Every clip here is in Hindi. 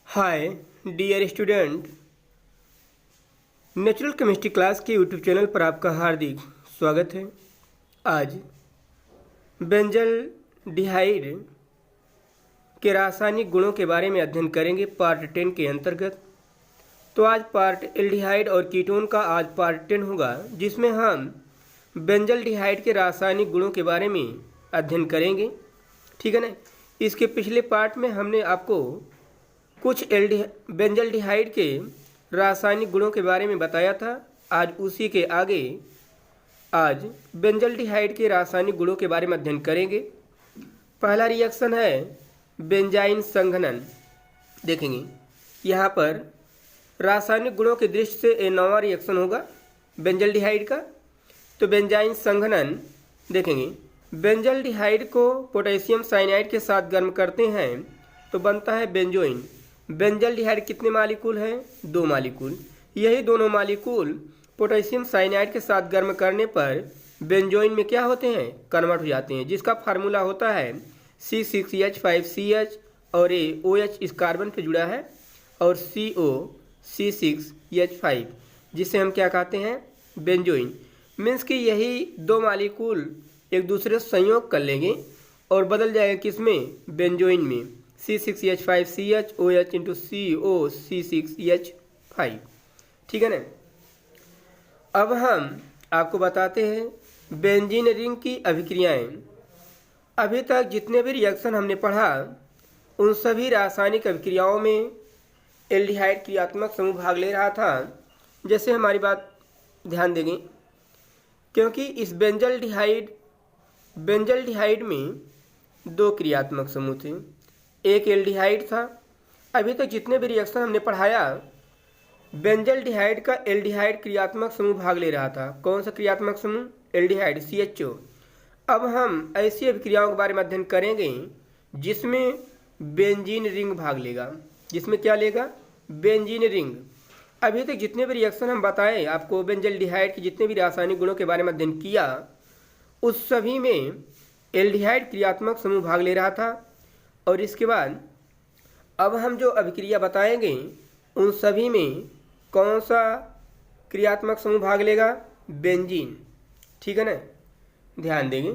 हाय dear student, natural chemistry class के यूट्यूब चैनल पर आपका हार्दिक स्वागत है। आज बेंजल डिहाइड के रासायनिक गुणों के बारे में अध्ययन करेंगे पार्ट 10 के अंतर्गत। तो आज पार्ट एल्डिहाइड और कीटोन का आज पार्ट 10 होगा, जिसमें हम बेंजल डिहाइड के रासायनिक गुणों के बारे में अध्ययन करेंगे। ठीक है ना। इसके पिछले पार्ट में हमने आपको कुछ बेंजल डिहाइड के रासायनिक गुणों के बारे में बताया था। आज उसी के आगे आज बेंजल डिहाइड के रासायनिक गुणों के बारे में अध्ययन करेंगे। पहला रिएक्शन है बेंजाइन संघनन। देखेंगे यहाँ पर रासायनिक गुणों की दृष्टि से एक नवा रिएक्शन होगा बेंजल डिहाइड का। तो बेंजाइन संघनन देखेंगे, बेंजल डिहाइड को पोटेशियम साइनाइड के साथ गर्म करते हैं तो बनता है बेंजोइन। बेंजल डिहाइड कितने मालिकूल हैं? 2 मालिकूल। यही दोनों मालिकूल पोटेशियम साइनाइड के साथ गर्म करने पर बेंजोइन में क्या होते हैं? कन्वर्ट हो जाते हैं, जिसका फार्मूला होता है C6H5CH और ये OH इस कार्बन पे जुड़ा है और CO C6H5, जिसे हम क्या कहते हैं? बेंजोइन। मीन्स कि यही 2 मालिकूल एक दूसरे से संयोग कर लेंगे और बदल जाएगा किसमें? बेंजोइन में। C6H5CH OH into CO C6H5। ठीक है ना। अब हम आपको बताते हैं बेंजीन रिंग की अभिक्रियाएं। अभी तक जितने भी रिएक्शन हमने पढ़ा उन सभी रासायनिक अभिक्रियाओं में एल्डिहाइड क्रियात्मक समूह भाग ले रहा था। जैसे हमारी बात ध्यान देंगे, क्योंकि इस बेंजल डिहाइड में 2 क्रियात्मक समूह थे, एक एल्डिहाइड था। अभी तक जितने भी रिएक्शन हमने पढ़ाया बेंजल डिहाइड का एल्डिहाइड क्रियात्मक समूह भाग ले रहा था। कौन सा क्रियात्मक समूह? Aldehyde CHO। अब हम ऐसी अभिक्रियाओं के बारे में अध्ययन करेंगे जिसमें बेंजीन रिंग भाग लेगा। जिसमें क्या लेगा? Benzene ring. अभी तक जितने भी रिएक्शन हम बताए आपको बेंजल डिहाइड के जितने भी रासायनिक गुणों के बारे में अध्ययन किया उस सभी में एल्डिहाइड क्रियात्मक समूह भाग ले रहा था। और इसके बाद अब हम जो अभिक्रिया बताएंगे उन सभी में कौन सा क्रियात्मक समूह भाग लेगा? बेंजीन। ठीक है ना। ध्यान देंगे,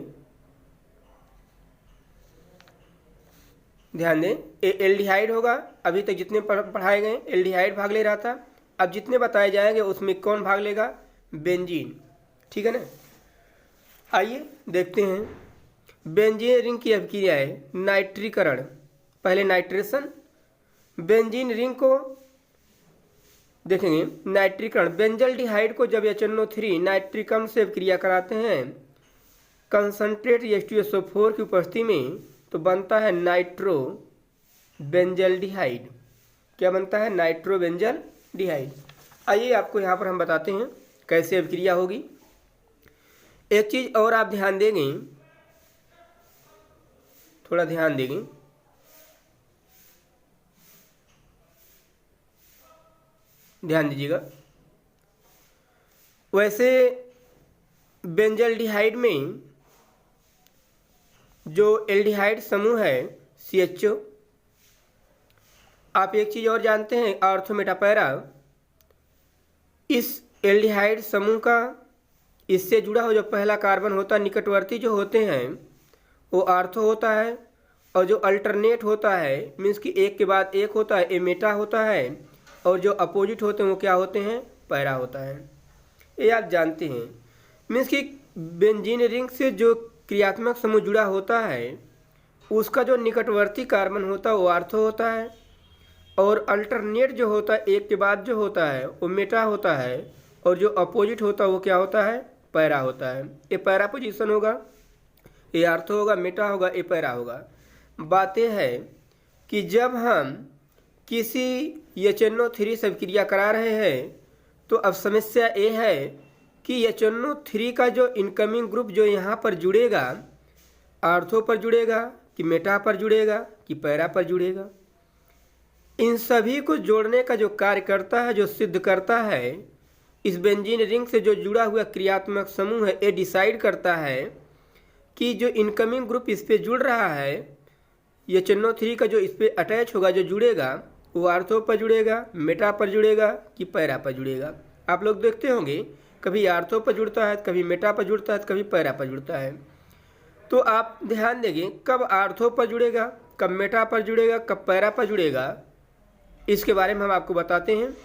ध्यान दें, एल्डिहाइड होगा। अभी तक जितने पढ़ाए गए एल्डिहाइड भाग ले रहा था। अब जितने बताए जाएंगे उसमें कौन भाग लेगा? बेंजीन। ठीक है ना। आइए देखते हैं बेंजीन रिंग की अभिक्रिया है नाइट्रीकरण। पहले नाइट्रेशन। बेंजीन रिंग को देखेंगे नाइट्रीकरण। बेंजल डिहाइड को जब HNO3 नाइट्रिकम से अभिक्रिया कराते हैं कंसंट्रेट H2SO4 की उपस्थिति में तो बनता है नाइट्रो बेंजल डिहाइड। क्या बनता है? Nitrobenzaldehyde. आइए आपको यहाँ पर हम बताते हैं कैसे अभिक्रिया होगी। एक चीज़ और आप ध्यान देंगे, थोड़ा ध्यान देंगे, ध्यान दीजिएगा। वैसे बेंजल डिहाइड में जो एल्डिहाइड समूह है CHO, आप एक चीज़ और जानते हैं ऑर्थो मेटापैरा। इस एल्डिहाइड समूह का इससे जुड़ा हुआ जो पहला कार्बन होता है, निकटवर्ती जो होते हैं वो आर्थो होता है, और जो अल्टरनेट होता है मीन्स कि एक के बाद एक होता है, ए मेटा होता है, और जो अपोजिट होते हैं वो क्या होते हैं? पैरा होता है। ये आप जानते हैं। मीन्स कि बेंजीन रिंग से जो क्रियात्मक समूह जुड़ा होता है उसका जो निकटवर्ती कार्बन होता है वो आर्थो होता है, और अल्टरनेट जो होता है एक के बाद जो होता है वो मेटा होता है, और जो अपोजिट होता है वो क्या होता है? पैरा होता है। ये पैरा पोजीशन होगा, ये आर्थो होगा, मेटा होगा, ये पैरा होगा। बात यह है कि जब हम किसी HNO3 से अभिक्रिया करा रहे हैं तो अब समस्या ये है कि HNO3 का जो इनकमिंग ग्रुप जो यहाँ पर जुड़ेगा आर्थो पर जुड़ेगा कि मेटा पर जुड़ेगा कि पैरा पर जुड़ेगा। इन सभी को जोड़ने का जो कार्य करता है, जो सिद्ध करता है, इस बेंजीन रिंग से जो जुड़ा हुआ क्रियात्मक समूह है ये डिसाइड करता है कि जो इनकमिंग ग्रुप इस पे जुड़ रहा है HNO3 का जो इस पे अटैच होगा, जो जुड़ेगा, वो आर्थो पर जुड़ेगा, मेटा पर जुड़ेगा कि पैरा पर जुड़ेगा। आप लोग देखते होंगे कभी आर्थो पर जुड़ता है, कभी मेटा पर जुड़ता है, कभी पैरा पर जुड़ता है। तो आप ध्यान देंगे कब आर्थो पर जुड़ेगा, कब मेटा पर जुड़ेगा, कब पैरा पर जुड़ेगा, इसके बारे में हम आपको बताते हैं।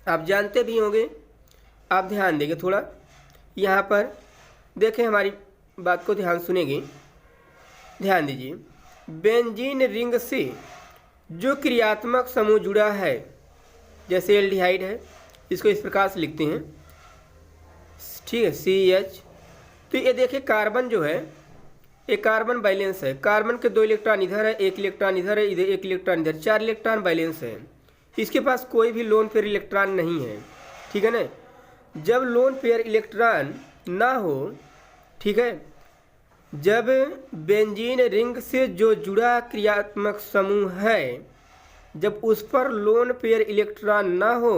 आप जानते भी होंगे, आप ध्यान देंगे थोड़ा यहाँ पर देखें, हमारी बात को ध्यान सुनेंगे, ध्यान दीजिए। बेंजीन रिंग से जो क्रियात्मक समूह जुड़ा है, जैसे एल्डिहाइड है, इसको इस प्रकार से लिखते हैं, ठीक है, CH। तो ये देखिए कार्बन जो है, एक कार्बन बैलेंस है, कार्बन के 2 इलेक्ट्रॉन इधर है, 1 इलेक्ट्रॉन इधर है, इधर 1 इलेक्ट्रॉन इधर, 4 इलेक्ट्रॉन बैलेंस है। इसके पास कोई भी लोन पेयर इलेक्ट्रॉन नहीं है, ठीक है ना। जब लोन पेयर इलेक्ट्रॉन ना हो, ठीक है, जब बेंजीन रिंग से जो जुड़ा क्रियात्मक समूह है, जब उस पर लोन पेयर इलेक्ट्रॉन ना हो,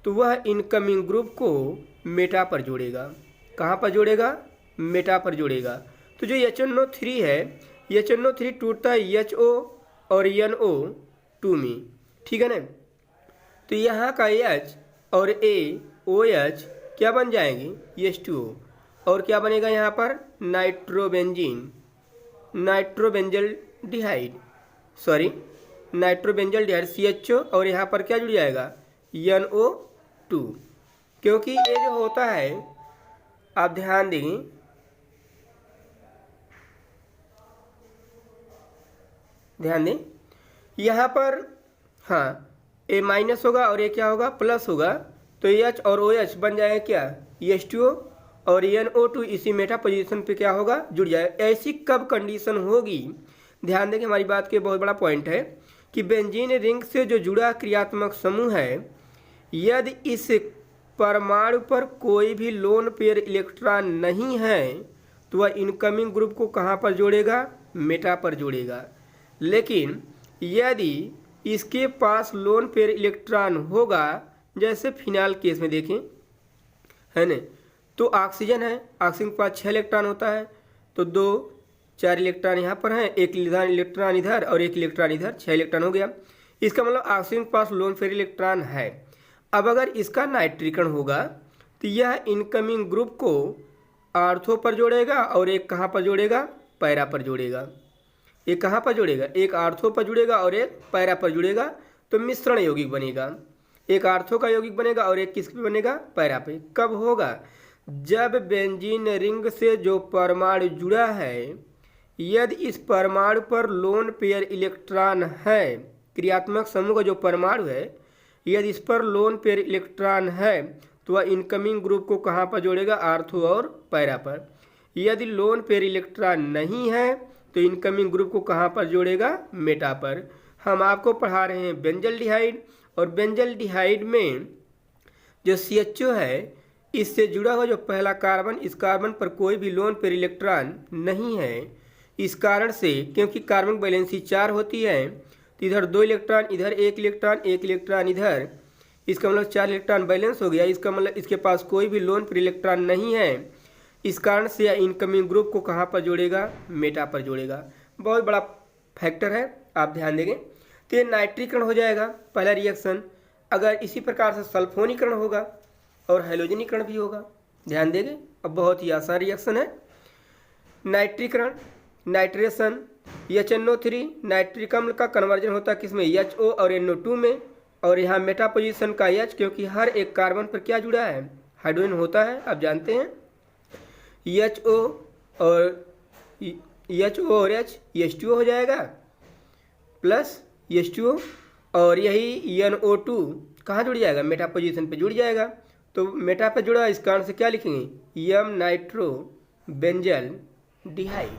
तो वह इनकमिंग ग्रुप को मेटा पर जोड़ेगा। कहाँ पर जोड़ेगा? मेटा पर जोड़ेगा। तो जो HNO3 है, HNO3 टूटता है HO और NO2 में, ठीक है ना। तो यहाँ का H और A OH क्या बन जाएंगे? H2O। और क्या बनेगा यहाँ पर? नाइट्रोबेंजीन, नाइट्रोबेंजल डिहाइड, सॉरी नाइट्रोबेंजल डिहाइड CHO, और यहाँ पर क्या जुड़ जाएगा? NO2। क्योंकि ये जो होता है, आप ध्यान देंगे, ध्यान दें यहाँ पर, हाँ, A माइनस होगा और ये क्या होगा? प्लस होगा। तो H और OH बन जाएगा क्या? H2O, और NO2 इसी मेटा पोजीशन पे क्या होगा? जुड़ जाएगा। ऐसी कब कंडीशन होगी? ध्यान दें कि हमारी बात के बहुत बड़ा पॉइंट है कि बेंजीन रिंग से जो जुड़ा क्रियात्मक समूह है, यदि इस परमाणु पर कोई भी लोन पेयर इलेक्ट्रॉन नहीं है, तो वह इनकमिंग ग्रुप को कहाँ पर जोड़ेगा? मेटा पर जोड़ेगा। लेकिन यदि इसके पास लोन पेयर इलेक्ट्रॉन होगा, जैसे फिनाइल केस में देखें, है ना, तो ऑक्सीजन है, ऑक्सीजन के पास 6 इलेक्ट्रॉन होता है, तो 2 4 इलेक्ट्रॉन यहाँ पर हैं, 1 इलेक्ट्रॉन इधर और 1 इलेक्ट्रॉन इधर, 6 इलेक्ट्रॉन हो गया। इसका मतलब ऑक्सीजन के पास लोन पेयर इलेक्ट्रॉन है। अब अगर इसका नाइट्रीकरण होगा, तो यह इनकमिंग ग्रुप को आर्थो पर जोड़ेगा और एक कहाँ पर जोड़ेगा? पैरा पर जोड़ेगा। एक कहाँ पर जोड़ेगा? एक आर्थो पर जुड़ेगा और एक पैरा पर जुड़ेगा। तो मिश्रण यौगिक बनेगा, एक आर्थो का यौगिक बनेगा और एक किस पे बनेगा? पैरा पे। कब होगा? जब बेंजीन रिंग से जो परमाणु जुड़ा है, यदि इस परमाणु पर लोन पेयर इलेक्ट्रॉन है, क्रियात्मक समूह का जो परमाणु है, यदि इस पर लोन पेयर इलेक्ट्रॉन है, तो वह इनकमिंग ग्रुप को कहाँ पर जोड़ेगा? आर्थो और पैरा पर। यदि लोन पेयर इलेक्ट्रॉन नहीं है, तो इनकमिंग ग्रुप को कहाँ पर जोड़ेगा? मेटा पर। हम आपको पढ़ा रहे हैं बेंजल डिहाइड, और बेंजल डिहाइड में जो CHO है, इससे जुड़ा हुआ जो पहला कार्बन, इस कार्बन पर कोई भी लोन पेयर इलेक्ट्रॉन नहीं है। इस कारण से, क्योंकि कार्बन बैलेंसी 4 होती है, तो इधर 2 इलेक्ट्रॉन इधर, 1 इलेक्ट्रॉन 1 इलेक्ट्रॉन इधर, इसका मतलब 4 इलेक्ट्रॉन बैलेंस हो गया। इसका मतलब इसके पास कोई भी लोन पेयर इलेक्ट्रॉन नहीं है। इस कारण से यह इनकमिंग ग्रुप को कहाँ पर जोड़ेगा? मेटा पर जोड़ेगा। बहुत बड़ा फैक्टर है, आप ध्यान देंगे। तो ये नाइट्रीकरण हो जाएगा पहला रिएक्शन। अगर इसी प्रकार से सल्फोनीकरण होगा और हैलोजनीकरण भी होगा, ध्यान देंगे। अब बहुत ही आसान रिएक्शन है। नाइट्रीकरण, नाइट्रेशन, HNO3 नाइट्रिक अम्ल का कन्वर्जन होता है किसमें? HO और NO2 में। और यहाँ मेटा पोजीशन का H, क्योंकि हर एक कार्बन पर क्या जुड़ा है? हाइड्रोजन होता है, आप जानते हैं। HO और H H2O हो जाएगा, प्लस H2O, और यही NO2 कहाँ जुड़ जाएगा? मेटा पोजीशन पे जुड़ जाएगा। तो मेटा पे जुड़ा, इस कारण से क्या लिखेंगे? यम नाइट्रोबेंजल डिहाइड,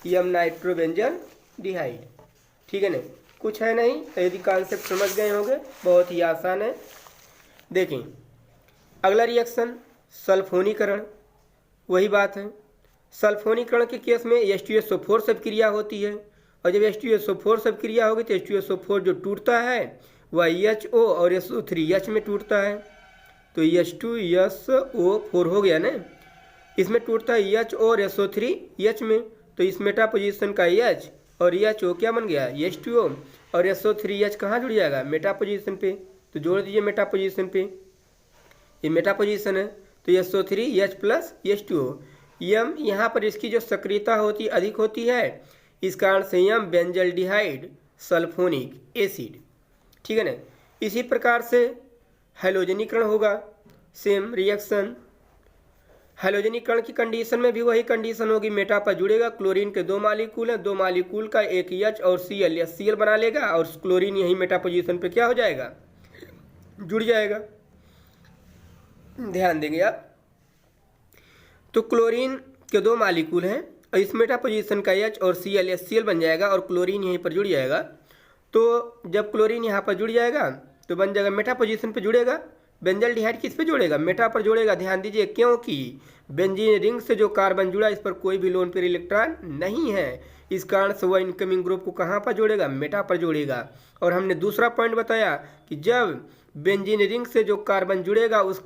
यम नाइट्रोबेंजल डिहाइड, ठीक है ना। कुछ है नहीं, यदि कॉन्सेप्ट समझ गए होंगे, बहुत ही आसान है। देखें अगला रिएक्शन सल्फोनीकरण, वही बात है। सल्फोनीकरण के केस में H2SO4 से क्रिया होती है, और जब H2SO4 से क्रिया होगी तो H2SO4 जो टूटता है वह HO और SO3H में टूटता है। तो H2SO4 हो गया ना, इसमें टूटता है H और SO3H में। तो इस मेटा पोजीशन का H और HO क्या बन गया? H2O। और SO3H कहाँ जुड़ जाएगा? मेटा पोजीशन पे। तो जोड़ दीजिए मेटा पोजीशन पे, ये मेटा पोजीशन है तो SO3H प्लस H2O। यम यहाँ पर इसकी जो सक्रियता होती अधिक होती है, इस कारण से यम बेंजल्डिहाइड सल्फोनिक एसिड। ठीक है ना। इसी प्रकार से हैलोजनीकरण होगा, सेम रिएक्शन। हैलोजनीकरण की कंडीशन में भी वही कंडीशन होगी, मेटा पर जुड़ेगा, क्लोरीन के 2 मालिक्यूल हैं, 2 मालिक्यूल का एक H और Cl HCl बना लेगा और क्लोरीन यही मेटा पोजीशन पे क्या हो जाएगा? जुड़ जाएगा। ध्यान देंगे आप। तो क्लोरीन के 2 मालिक्यूल हैं और इस मेटा पोजीशन का H और Cl HCl बन जाएगा और क्लोरीन यहीं पर जुड़ जाएगा। तो जब क्लोरीन यहाँ पर जुड़ जाएगा तो बन जाएगा मेटा पोजीशन पे जुड़ेगा। बेंजल्डिहाइड किस पे जोड़ेगा? मेटा पर जोड़ेगा। ध्यान दीजिए, क्योंकि बेंजीन रिंग से जो कार्बन जुड़ा इस पर कोई भी लोन पेयर इलेक्ट्रॉन नहीं है, इस कारण से वह इनकमिंग ग्रुप को कहाँ पर जोड़ेगा? मेटा पर जोड़ेगा। और हमने दूसरा पॉइंट बताया कि जब बेंजीन रिंग से जो कार्बन जुड़ेगा उस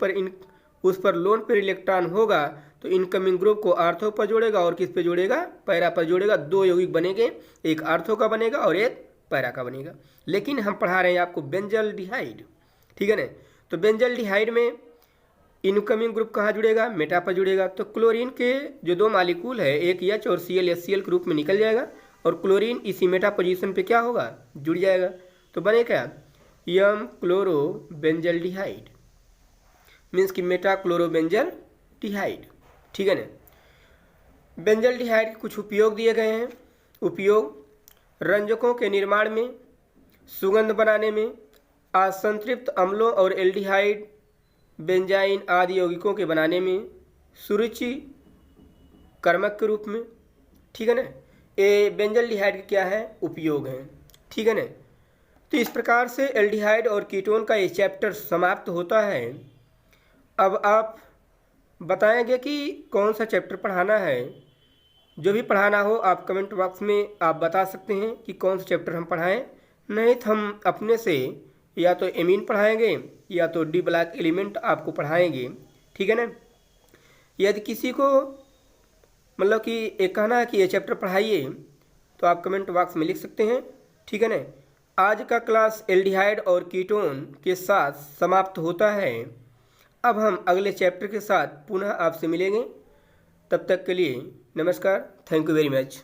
पर लोन पेयर इलेक्ट्रॉन होगा तो इनकमिंग ग्रुप को आर्थो पर जोड़ेगा और किस पे जोड़ेगा? पैरा पर जोड़ेगा। 2 यौगिक बनेंगे, एक आर्थो का बनेगा और एक पैरा का बनेगा। लेकिन हम पढ़ा रहे हैं आपको बेंजल्डिहाइड, ठीक है ना। तो बेंजल्डिहाइड में इनकमिंग ग्रुप कहाँ जुड़ेगा? मेटा पर जुड़ेगा। तो क्लोरीन के जो 2 मालिक्यूल है, एक H और Cl HCl के रूप में निकल जाएगा और क्लोरीन इसी मेटा पोजीशन पे क्या होगा? जुड़ जाएगा। तो बने क्या? यम क्लोरो बेंजल्डिहाइड, मीन्स कि मेटा क्लोरो बेंजल्डिहाइड। ठीक है ना। बेंजल्डिहाइड के कुछ उपयोग दिए गए हैं। उपयोग: रंजकों के निर्माण में, सुगंध बनाने में, असंतृप्त अम्लों और एल्डिहाइड बेंजाइन आदि यौगिकों के बनाने में, सुरुचि कर्मक के रूप में। ठीक है ना। ये बेंजल्डिहाइड के क्या है? उपयोग हैं। ठीक है ना। तो इस प्रकार से एल्डिहाइड और कीटोन का ये चैप्टर समाप्त होता है। अब आप बताएंगे कि कौन सा चैप्टर पढ़ाना है। जो भी पढ़ाना हो आप कमेंट बॉक्स में आप बता सकते हैं कि कौन सा चैप्टर हम पढ़ाएं। नहीं तो हम अपने से या तो एमीन पढ़ाएंगे या तो डी ब्लॉक एलिमेंट आपको पढ़ाएंगे। ठीक है ना। यदि किसी को मतलब कि एक कहना है कि ये चैप्टर पढ़ाइए तो आप कमेंट बॉक्स में लिख सकते हैं। ठीक है ना। आज का क्लास एल्डिहाइड और कीटोन के साथ समाप्त होता है। अब हम अगले चैप्टर के साथ पुनः आपसे मिलेंगे। तब तक के लिए नमस्कार। Thank you very much.